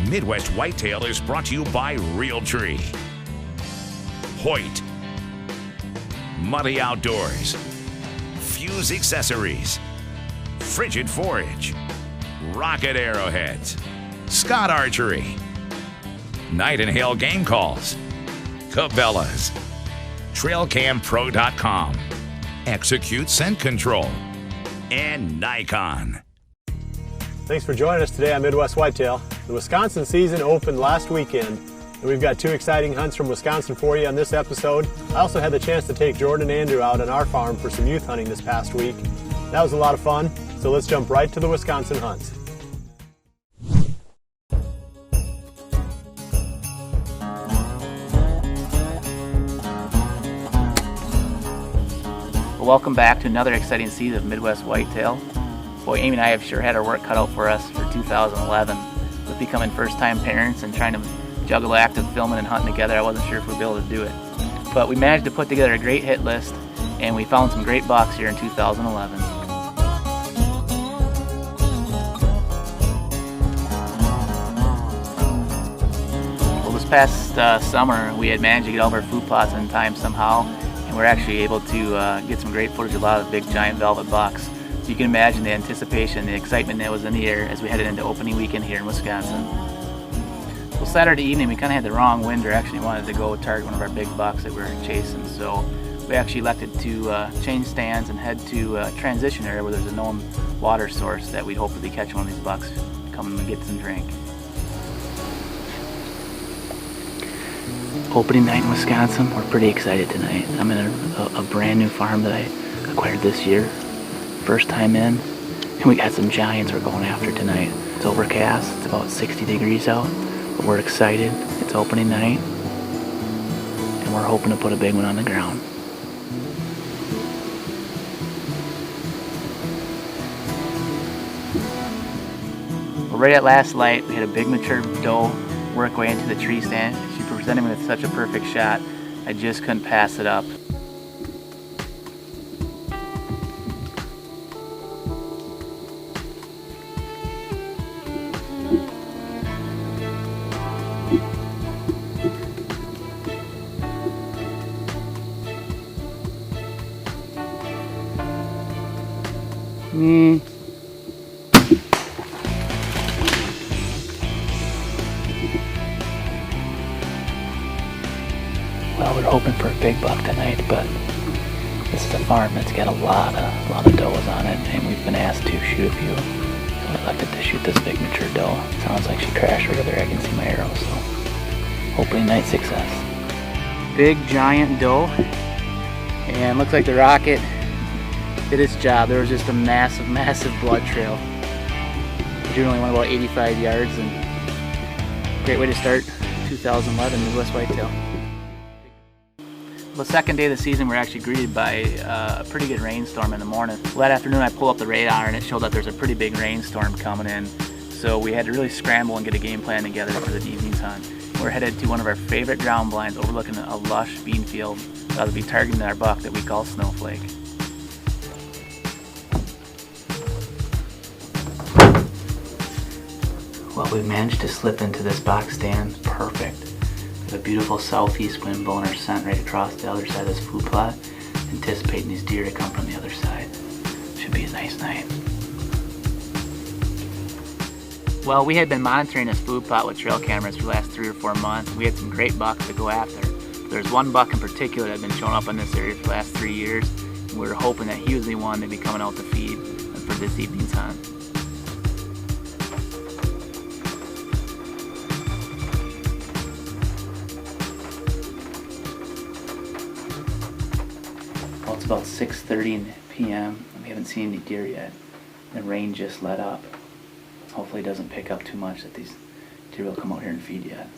Midwest Whitetail is brought to you by Realtree, Hoyt, Muddy Outdoors, Fuse Accessories, Frigid Forage, Rocket Arrowheads, Scott Archery, Night and Hail Game Calls, Cabela's, TrailCamPro.com, Execute Scent Control, and Nikon. Thanks for joining us today on Midwest Whitetail. The Wisconsin season opened last weekend, and we've got 2 exciting hunts from Wisconsin for you on this episode. I also had the chance to take Jordan and Andrew out on our farm for some youth hunting this past week. That was a lot of fun, so let's jump right to the Wisconsin hunts. Welcome back to another exciting season of Midwest Whitetail. Boy, Amy and I have sure had our work cut out for us for 2011 with becoming first-time parents and trying to juggle active filming and hunting together. I wasn't sure if we'd be able to do it. But we managed to put together a great hit list, and we found some great bucks here in 2011. Well, this past summer, we had managed to get all of our food plots in time somehow, and we're actually able to get some great footage of a lot of the big giant velvet bucks. So you can imagine the anticipation, the excitement that was in the air as we headed into opening weekend here in Wisconsin. Well, Saturday evening we kind of had the wrong wind direction. We wanted to go target one of our big bucks that we were chasing, so we actually elected to change stands and head to a transition area where there's a known water source that we'd hopefully catch one of these bucks, come and get some drink. Opening night in Wisconsin, we're pretty excited tonight. I'm in a brand new farm that I acquired this year. First time in, and we got some giants we're going after tonight. It's overcast, it's about 60 degrees out, but we're excited. It's opening night, and we're hoping to put a big one on the ground. Well, right at last light, we had a big mature doe work her way into the tree stand. She presented me with such a perfect shot, I just couldn't pass it up. Well, we're hoping for a big buck tonight, but this is a farm that's got a lot of does on it, and we've been asked to shoot a few. So I elected to shoot this big mature doe. Sounds like she crashed right over there. I can see my arrow, so opening night success. Big giant doe, and looks like the rocket did its job. There was just a massive blood trail. We only went about 85 yards, and great way to start 2011 Midwest Whitetail. The second day of the season, we're actually greeted by a pretty good rainstorm in the morning. Well, that afternoon I pulled up the radar and it showed that there's a pretty big rainstorm coming in. So we had to really scramble and get a game plan together for the evening's hunt. We're headed to one of our favorite ground blinds overlooking a lush bean field that'll be targeting our buck that we call Snowflake. Well, we managed to slip into this box stand perfect. We have a beautiful southeast wind blowing our scent right across the other side of this food plot, anticipating these deer to come from the other side. Should be a nice night. Well, we had been monitoring this food plot with trail cameras for the last 3 or 4 months. We had some great bucks to go after. There's one buck in particular that had been showing up in this area for the last 3 years, and we were hoping that he was the one to be coming out to feed for this evening's hunt. Well, it's about 6:30 p.m. and we haven't seen any deer yet. The rain just let up. Hopefully it doesn't pick up too much that these deer will come out here and feed yet.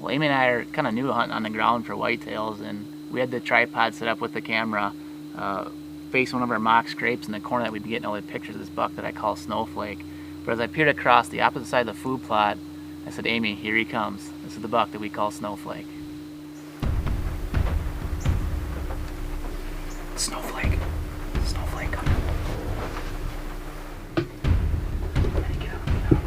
Well, Amy and I are kind of new to hunting on the ground for whitetails, and we had the tripod set up with the camera facing one of our mock scrapes in the corner that we'd be getting all the pictures of this buck that I call Snowflake. But as I peered across the opposite side of the food plot, I said, Amy, here he comes. This is the buck that we call Snowflake. Snowflake. Snowflake, come on. Get out.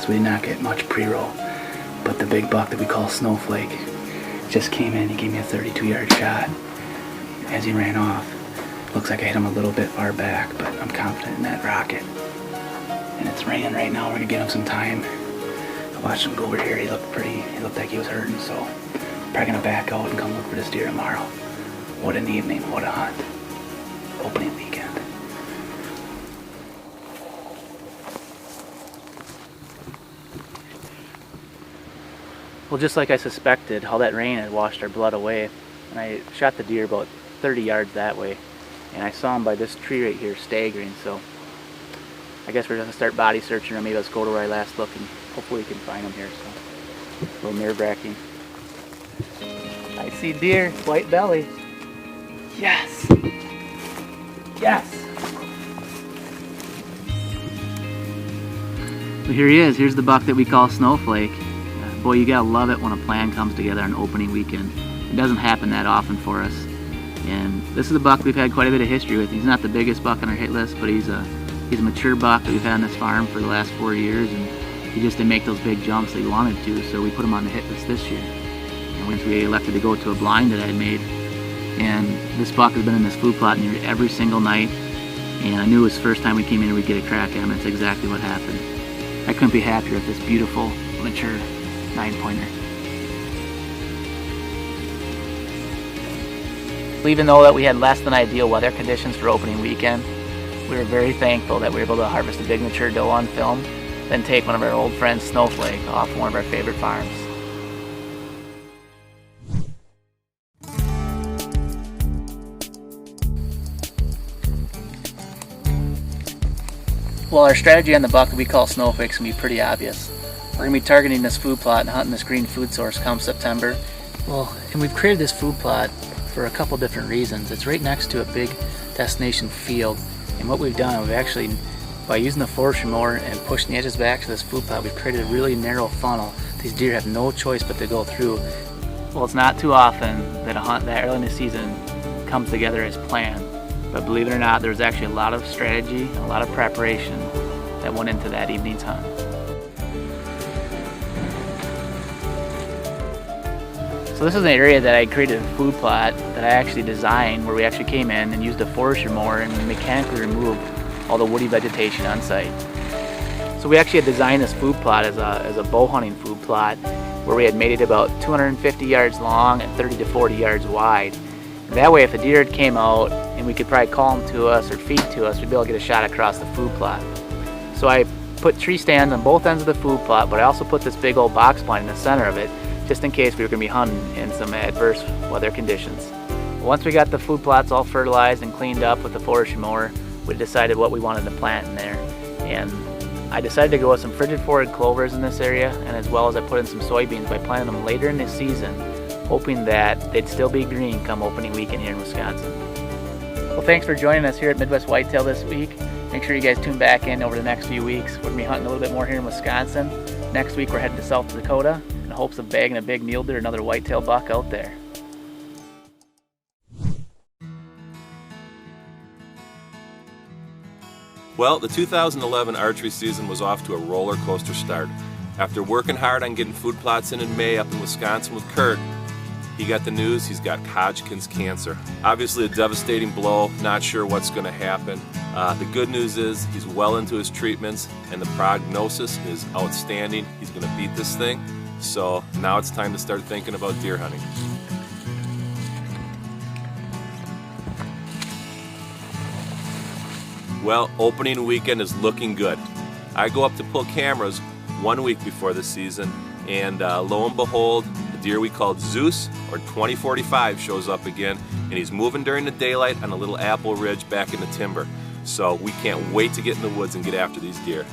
so we did not get much pre-roll. But the big buck that we call Snowflake just came in. He gave me a 32-yard shot. As he ran off, looks like I hit him a little bit far back, but I'm confident in that rocket. And it's raining right now. We're gonna give him some time. I watched him go over here. He looked like he was hurting, so I'm probably gonna back out and come look for this deer tomorrow. What an evening, what a hunt. Opening weekend. Well, just like I suspected, all that rain had washed our blood away. And I shot the deer about 30 yards that way. And I saw him by this tree right here staggering, so I guess we're gonna start body searching, or maybe let's go to where I last looked and hopefully we can find him here. So a little nerve-wracking. I see deer, white belly. Yes! Yes! Well, here he is. Here's the buck that we call Snowflake. Boy, you gotta love it when a plan comes together on opening weekend. It doesn't happen that often for us. And this is a buck we've had quite a bit of history with. He's not the biggest buck on our hit list, but he's a mature buck that we've had on this farm for the last 4 years, and he just didn't make those big jumps that he wanted to, so we put him on the hit list this year. And we elected to go to a blind that I had made. And this buck has been in this food plot near every single night, and I knew it was the first time we came in and we'd get a crack at him, and it's exactly what happened. I couldn't be happier with this beautiful, mature 9-pointer. Even though that we had less than ideal weather conditions for opening weekend, we were very thankful that we were able to harvest a big mature doe on film, then take one of our old friends, Snowflake, off one of our favorite farms. Well, our strategy on the buck that we call Snowflake is going to be pretty obvious. We're going to be targeting this food plot and hunting this green food source come September. Well, and we've created this food plot for a couple different reasons. It's right next to a big destination field, and what we've done, we've actually, by using the forestry mower and pushing the edges back to this food plot, we've created a really narrow funnel. These deer have no choice but to go through. Well, it's not too often that a hunt that early in the season comes together as planned, but believe it or not, there's actually a lot of strategy, a lot of preparation that went into that evening's hunt. So this is an area that I created a food plot that I actually designed, where we actually came in and used a forestry mower and we mechanically removed all the woody vegetation on site. So we actually had designed this food plot as a bow hunting food plot, where we had made it about 250 yards long and 30 to 40 yards wide. And that way, if a deer came out and we could probably call him to us or feed to us, we'd be able to get a shot across the food plot. So I put tree stands on both ends of the food plot, but I also put this big old box blind in the center of it, just in case we were going to be hunting in some adverse weather conditions. Once we got the food plots all fertilized and cleaned up with the forestry mower, we decided what we wanted to plant in there. And I decided to go with some frigid forward clovers in this area, and as well as I put in some soybeans by planting them later in the season, hoping that they'd still be green come opening weekend here in Wisconsin. Well, thanks for joining us here at Midwest Whitetail this week. Make sure you guys tune back in over the next few weeks. We're going to be hunting a little bit more here in Wisconsin. Next week we're heading to South Dakota in hopes of bagging a big mule deer, another whitetail buck out there. Well, the 2011 archery season was off to a roller coaster start. After working hard on getting food plots in May up in Wisconsin with Kurt, he got the news he's got Hodgkin's cancer. Obviously a devastating blow, not sure what's going to happen. The good news is he's well into his treatments and the prognosis is outstanding. He's going to beat this thing. So now it's time to start thinking about deer hunting. Well, opening weekend is looking good. I go up to pull cameras 1 week before the season, and lo and behold, the deer we called Zeus, or 2045, shows up again, and he's moving during the daylight on a little apple ridge back in the timber. So we can't wait to get in the woods and get after these deer.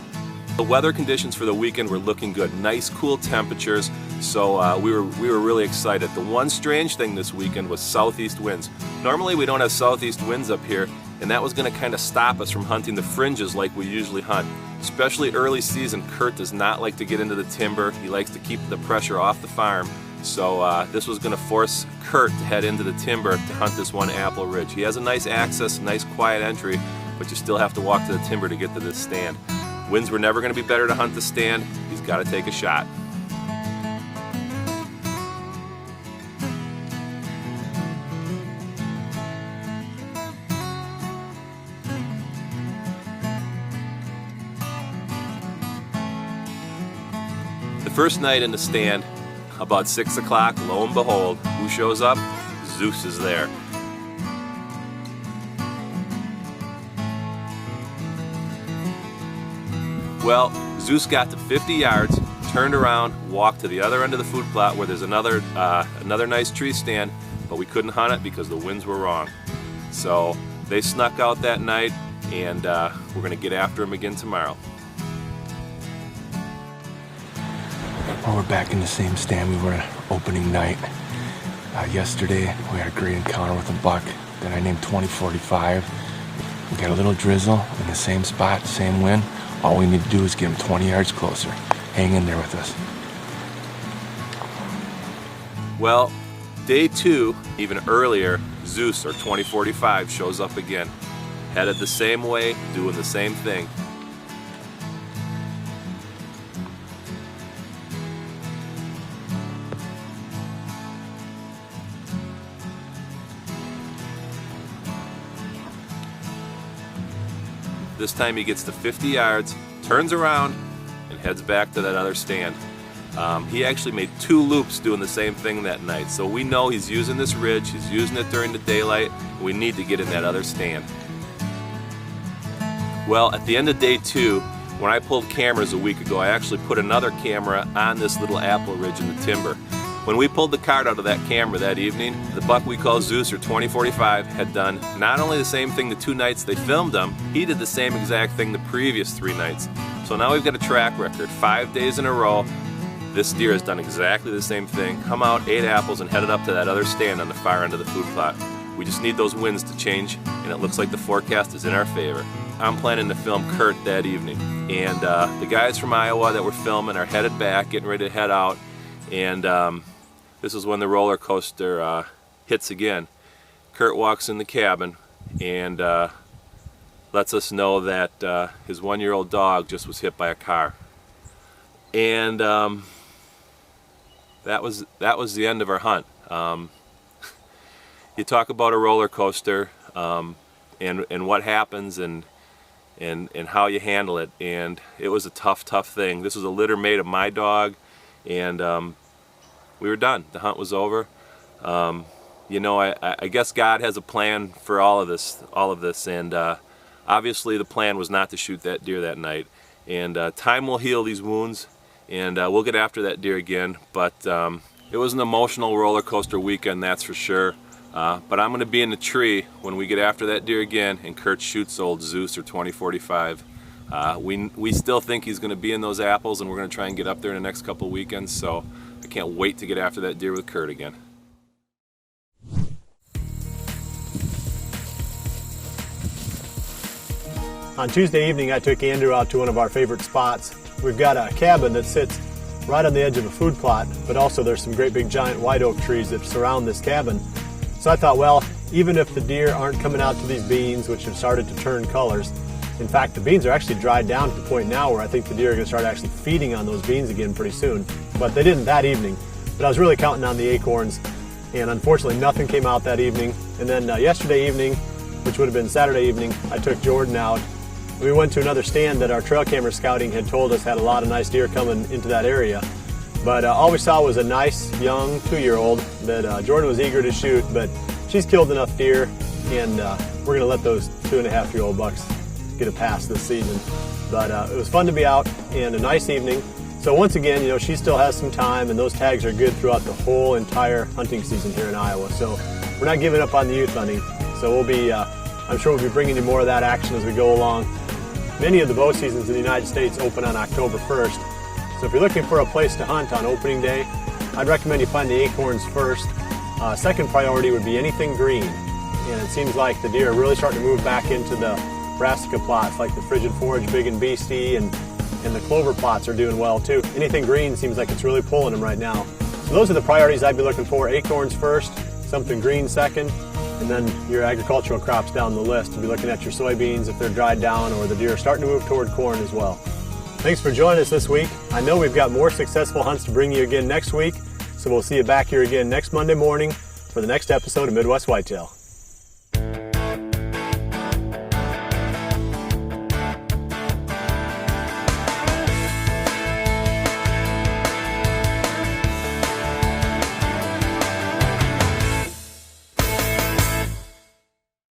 The weather conditions for the weekend were looking good. Nice, cool temperatures, so we were really excited. The one strange thing this weekend was southeast winds. Normally we don't have southeast winds up here, and that was going to kind of stop us from hunting the fringes like we usually hunt. Especially early season, Kurt does not like to get into the timber. He likes to keep the pressure off the farm. So this was going to force Kurt to head into the timber to hunt this one apple ridge. He has a nice access, nice quiet entry, but you still have to walk to the timber to get to this stand. Winds were never going to be better to hunt the stand. He's got to take a shot. The first night in the stand, about 6 o'clock, lo and behold, who shows up? Zeus is there. Well, Zeus got to 50 yards, turned around, walked to the other end of the food plot where there's another nice tree stand, but we couldn't hunt it because the winds were wrong. So they snuck out that night, and we're going to get after him again tomorrow. Well, we're back in the same stand we were opening night. Yesterday, we had a great encounter with a buck that I named 2045. We got a little drizzle in the same spot, same wind. All we need to do is get him 20 yards closer. Hang in there with us. Well, day 2, even earlier, Zeus, or 2045, shows up again. Headed the same way, doing the same thing. This time he gets to 50 yards, turns around, and heads back to that other stand. He actually made 2 loops doing the same thing that night, so we know he's using this ridge, he's using it during the daylight. We need to get in that other stand. Well, at the end of day 2, when I pulled cameras a week ago, I actually put another camera on this little apple ridge in the timber. When we pulled the card out of that camera that evening, the buck we call Zeus, or 2045, had done not only the same thing the 2 nights they filmed him, he did the same exact thing the previous 3 nights. So now we've got a track record. 5 days in a row, this deer has done exactly the same thing. Come out, 8 apples, and headed up to that other stand on the far end of the food plot. We just need those winds to change, and it looks like the forecast is in our favor. I'm planning to film Kurt that evening, and the guys from Iowa that were filming are headed back, getting ready to head out, and this is when the roller coaster hits again. Kurt walks in the cabin and lets us know that his 1-year-old dog just was hit by a car. And that was the end of our hunt. You talk about a roller coaster and what happens and how you handle it. And it was a tough thing. This was a litter mate of my dog, and we were done. The hunt was over. You know, I guess God has a plan for all of this, and obviously the plan was not to shoot that deer that night. And time will heal these wounds, and we'll get after that deer again. But it was an emotional roller coaster weekend, that's for sure. But I'm going to be in the tree when we get after that deer again, and Kurt shoots old Zeus, or 2045. We still think he's going to be in those apples, and we're going to try and get up there in the next couple of weekends. So I can't wait to get after that deer with Kurt again. On Tuesday evening, I took Andrew out to one of our favorite spots. We've got a cabin that sits right on the edge of a food plot, but also there's some great big giant white oak trees that surround this cabin. So I thought, well, even if the deer aren't coming out to these beans, which have started to turn colors, in fact, the beans are actually dried down to the point now where I think the deer are going to start actually feeding on those beans again pretty soon. But they didn't that evening. But I was really counting on the acorns, and unfortunately nothing came out that evening. And then yesterday evening, which would have been Saturday evening, I took Jordan out. We went to another stand that our trail camera scouting had told us had a lot of nice deer coming into that area. But all we saw was a nice young 2-year-old that Jordan was eager to shoot, but she's killed enough deer, and we're going to let those 2.5-year-old bucks get a pass this season. But it was fun to be out and a nice evening. So once again, you know, she still has some time, and those tags are good throughout the whole entire hunting season here in Iowa. So we're not giving up on the youth hunting. So we'll be, I'm sure we'll be bringing you more of that action as we go along. Many of the bow seasons in the United States open on October 1st. So if you're looking for a place to hunt on opening day, I'd recommend you find the acorns first. Second priority would be anything green. And it seems like the deer are really starting to move back into the brassica plots, like the frigid forage, big and beastie, and the clover plots are doing well too. Anything green seems like it's really pulling them right now. So those are the priorities I'd be looking for. Acorns first, something green second, and then your agricultural crops down the list. You'll be looking at your soybeans if they're dried down, or the deer are starting to move toward corn as well. Thanks for joining us this week. I know we've got more successful hunts to bring you again next week, so we'll see you back here again next Monday morning for the next episode of Midwest Whitetail.